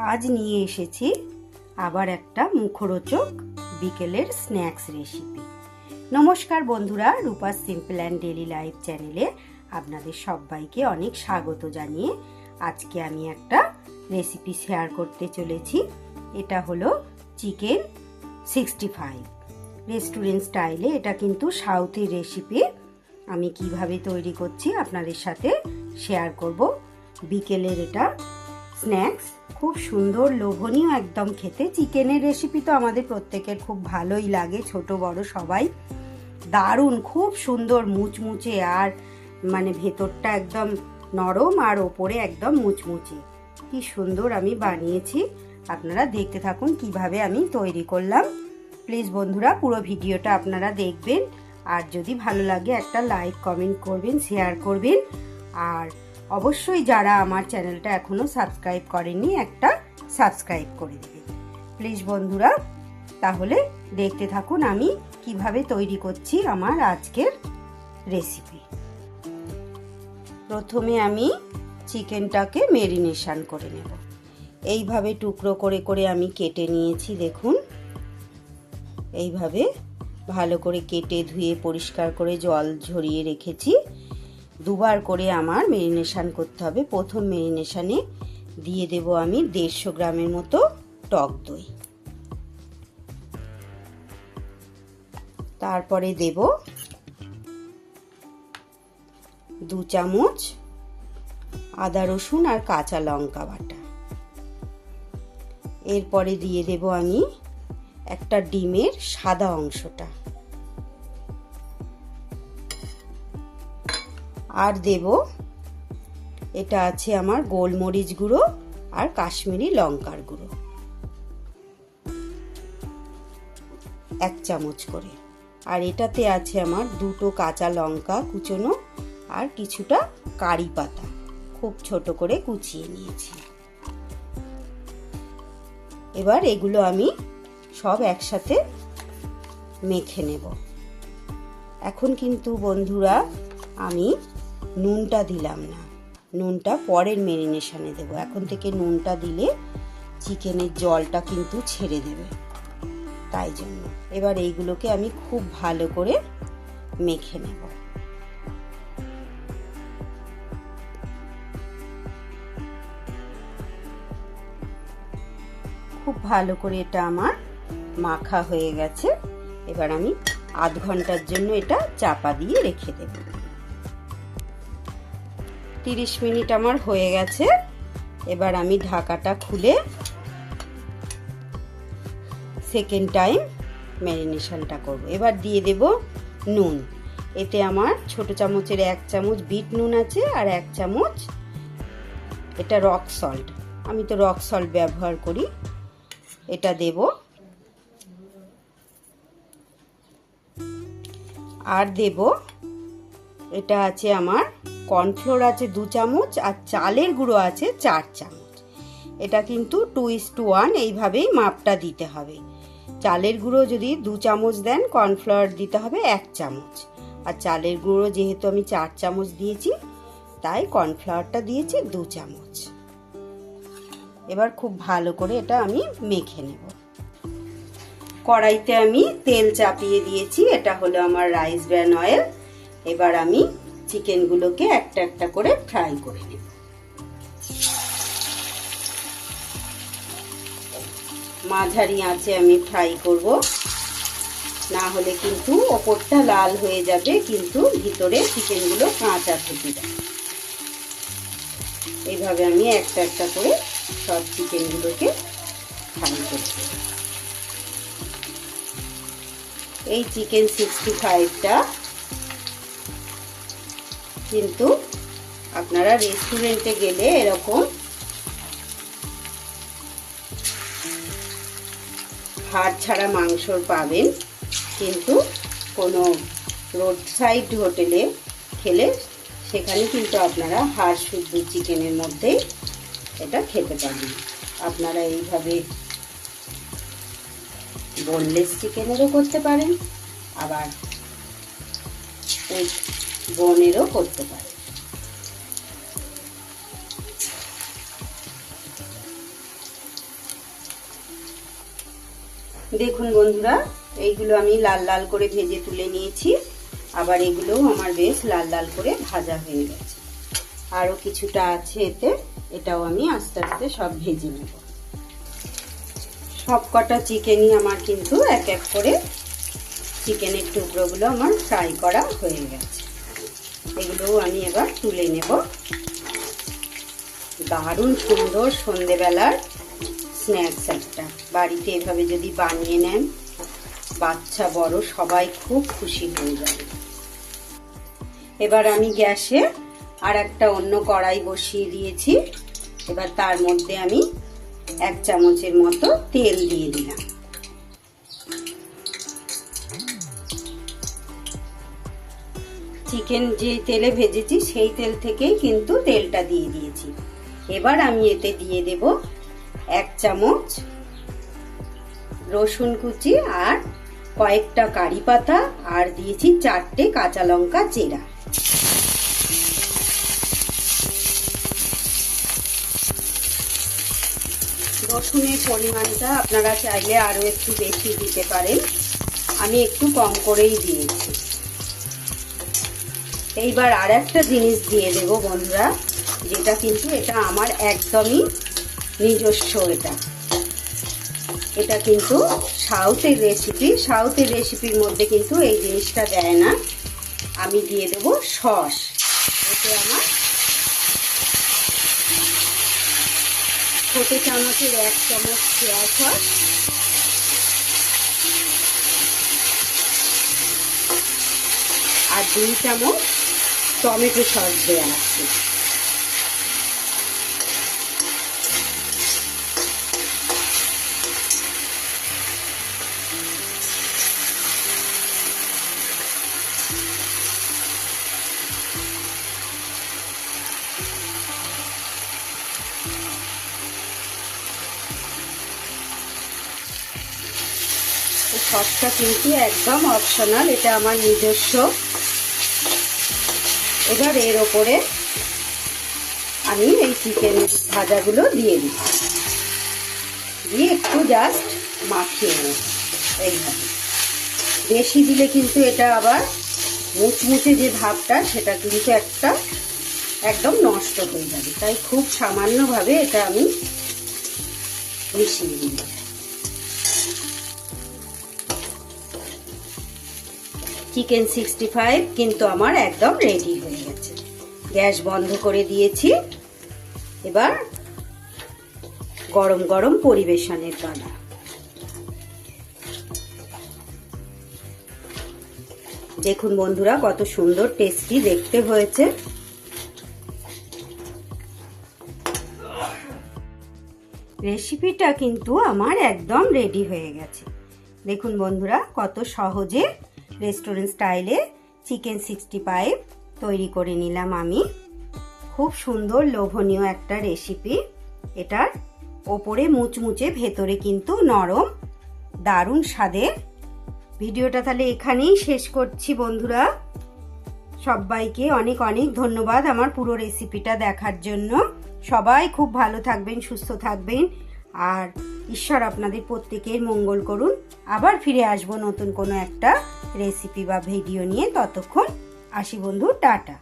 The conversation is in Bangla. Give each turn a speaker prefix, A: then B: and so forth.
A: আজ নিয়ে এসেছি আবার একটা মুখরোচক বিকেলের স্ন্যাক্স রেসিপি। নমস্কার বন্ধুরা, Rupa's simple and daily life চ্যানেলে আপনাদের সবাইকে অনেক স্বাগত জানিয়ে আজকে আমি একটা রেসিপি শেয়ার করতে চলেছি। এটা হলো চিকেন 65 রেস্টুরেন্ট স্টাইলে। এটা কিন্তু সাউথের রেসিপি। আমি কিভাবে তৈরি করছি আপনাদের সাথে শেয়ার করব। বিকেলের এটা স্ন্যাক্স, খুব সুন্দর লোভনীয় একদম খেতে। চিকেনের রেসিপি তো আমাদের প্রত্যেকের খুব ভালোই লাগে, ছোট বড় সবাই। দারুণ, খুব সুন্দর মুচমুচে, আর মানে ভেতরটা একদম নরম আর ওপরে একদম মুচমুচে। কি সুন্দর আমি বানিয়েছি। আপনারা দেখতে থাকুন কিভাবে আমি তৈরি করলাম। প্লিজ বন্ধুরা পুরো ভিডিওটা আপনারা দেখবেন, আর যদি ভালো লাগে একটা লাইক কমেন্ট করবেন, শেয়ার করবেন, আর অবশ্যই যারা আমার চ্যানেলটা এখনো সাবস্ক্রাইব করেননি একটা সাবস্ক্রাইব করে দেবেন প্লিজ বন্ধুরা। তাহলে দেখতে থাকুন আমি কিভাবে তৈরি করছি আমার আজকের রেসিপি। প্রথমে আমি চিকেনটাকে মেরিনেশন করে নেব। এইভাবে টুকরো করে করে আমি কেটে নিয়েছি। দেখুন, এইভাবে ভালো করে কেটে ধুয়ে পরিষ্কার করে জল ঝরিয়ে রেখেছি। দুবার করে আমার মেরিনেশন করতে হবে। প্রথম মেরিনেশনে দিয়ে দেব আমি 150 গ্রামের মতো টক দই। তারপরে দেব 2 চামচ আদা রসুন আর কাঁচা লঙ্কা বাটা। এরপরে দিয়ে দেব আমি একটা ডিমের সাদা অংশটা, আর দেব এটা আছে আমার গোলমরিচ গুঁড়ো আর কাশ্মীরি লঙ্কার গুঁড়ো 1 চামচ করে। আর এটাতে আছে আমার 2টো কাঁচা লঙ্কা কুচোনো আর কিছুটা কারি পাতা খুব ছোট করে কুচিয়ে নিয়েছি। এবার এগুলো আমি সব একসাথে মেখে নেব। এখন কিন্তু বন্ধুরা আমি নুনটা দিলাম না, নুনটা পরের মেরিনেশনে দেব। এখন থেকে নুনটা দিলে চিকেনের জলটা কিন্তু ছেড়ে দেবে, তাই জন্য এবার এইগুলোকে আমি খুব ভালো করে মেখে নেব। খুব ভালো করে এটা আমার মাখা হয়ে গেছে। এবার আমি আধ ঘন্টার জন্য এটা চাপা দিয়ে রেখে দেব। 30 মিনিট আমার হয়ে গেছে। এবার আমি ঢাকাটা খুলে সেকেন্ড টাইম ম্যারিনেশনটা করব। এবার দিয়ে দেব নুন। এতে আমার ছোট চামচের 1 চামচ বিট নুন আছে, আর 1 চামচ এটা রক সল্ট। আমি তো রক সল্ট ব্যবহার করি। এটা দেব, আর দেব এটা আছে আমার কর্নফ্লোর আছে 2 চামচ, আর চালের গুঁড়ো আছে 4 চামচ। এটা কিন্তু 2:1 এইভাবেই মাপটা দিতে হবে। চালের গুঁড়ো যদি 2 চামচ দেন, কর্নফ্লাওয়ার দিতে হবে 1 চামচ। আর চালের গুঁড়ো যেহেতু আমি 4 চামচ দিয়েছি, তাই কর্নফ্লাওয়ারটা দিয়েছি 2 চামচ। এবার খুব ভালো করে এটা আমি মেখে নেব। কড়াইতে আমি তেল চাপিয়ে দিয়েছি। এটা হলো আমার রাইস ব্র্যান অয়েল। এবার আমি চিকেনগুলোকে একটা একটা করে ফ্রাই করে নেব। মাঝারি আঁচে আমি ফ্রাই করব, না হলে কিন্তু ওপরটা লাল হয়ে যাবে, কিন্তু ভিতরে চিকেনগুলো কাঁচা থেকে যাবে। এইভাবে আমি একটা একটা করে সব চিকেনগুলোকে ফ্রাই করব। এই চিকেন 65টা কিন্তু আপনারা রেস্টুরেন্টে গেলে এরকম হাড় ছাড়া মাংসর পাবেন, কিন্তু কোনো রোড সাইড হোটেলে খেলে সেখানে কিন্তু আপনারা হাড় শুদ্ধ চিকেনের মধ্যেই এটা খেতে পারবেন। আপনারা এইভাবে বোনলেস চিকেনেরও করতে পারেন, আবার বোনেরও করতে পারেন। দেখুন বন্ধুরা, এইগুলো আমি লাল লাল করে ভেজে তুলে নিয়েছি। আবার এগুলোও আমার বেশ লাল লাল করে ভাজা হয়ে গেছে। আরও কিছুটা আছে এতে, এটাও আমি আস্তে আস্তে সব ভেজে নেব। সব কটা চিকেনই আমার কিন্তু এক এক করে চিকেনের টুকরোগুলো আমার ফ্রাই করা হয়ে গেছে। এগুলোও আমি এবার তুলে নেব। দারুণ সুন্দর সন্ধেবেলার স্ন্যাক্স একটা। বাড়িতে এভাবে যদি বানিয়ে নেন, বাচ্চা বড় সবাই খুব খুশি হয়ে যাবে। এবার আমি গ্যাসে আর একটা অন্য কড়াই বসিয়ে দিয়েছি। এবার তার মধ্যে আমি 1 চামচের মতো তেল দিয়ে দিলাম। চিকেন যে তেলে ভেজেছি সেই তেল থেকেই কিন্তু তেলটা দিয়ে দিয়েছি। এবার আমি এতে দিয়ে দেব 1 চামচ রসুন কুচি আর কয়েকটা কারি পাতা, আর দিয়েছি 4টে কাঁচা লঙ্কা চেরা। রসুনের পরিমাণটা আপনারা চাইলে আরো একটু বেশি দিতে পারেন, আমি একটু কম করেই দিয়েছি। এইবার আর একটা জিনিস দিয়ে দেব বন্ধুরা, যেটা কিন্তু এটা আমার একদমই নিজস্ব। এটা কিন্তু সাউথের রেসিপি। সাউথের রেসিপির মধ্যে কিন্তু এই জিনিসটা দেয় না। আমি দিয়ে দেব সস। এতে আমার ছোট চামচের 1 চামচ সোয়া সস, আর 2 চামচ টমেটো সস দেওয়া আছে। সসটা কিন্তু একদম অপশনাল, এটা আমার নিজস্ব। এবার এর ওপরে আমি এই চিকেন ভাজাগুলো দিয়ে দিই, দিয়ে একটু জাস্ট মাখিয়ে নেব এইভাবে। বেশি দিলে কিন্তু এটা আবার মুচমুচে যে ভাবটা সেটা কিন্তু একদম নষ্ট হয়ে যাবে। তাই খুব সামান্যভাবে এটা আমি মিশিয়ে দিই। চিকেন 65 কিন্তু আমার একদম রেডি হয়ে গেছে। গ্যাস বন্ধ করে দিয়েছি। এবার গরম গরম পরিবেশনের পালা। দেখুন বন্ধুরা, কত সুন্দর টেস্টি দেখতে হয়েছে। রেসিপিটা কিন্তু আমার একদম রেডি হয়ে গেছে। দেখুন বন্ধুরা, কত সহজে রেস্টুরেন্ট স্টাইলে চিকেন 65 তৈরি করে নিলাম আমি। খুব সুন্দর লোভনীয় একটা রেসিপি। এটার ওপরে মুচমুচে, ভেতরে কিন্তু নরম, দারুণ স্বাদের। ভিডিওটা তাহলে এখানেই শেষ করছি বন্ধুরা। সবাইকে অনেক অনেক ধন্যবাদ আমার পুরো রেসিপিটা দেখার জন্য। সবাই খুব ভালো থাকবেন, সুস্থ থাকবেন, আর ঈশ্বর আপনাদের প্রত্যেকের মঙ্গল করুন। আবার ফিরে আসবো নতুন কোনো একটা রেসিপি বা ভিডিও নিয়ে। ততক্ষণ আসি বন্ধু, টাটা।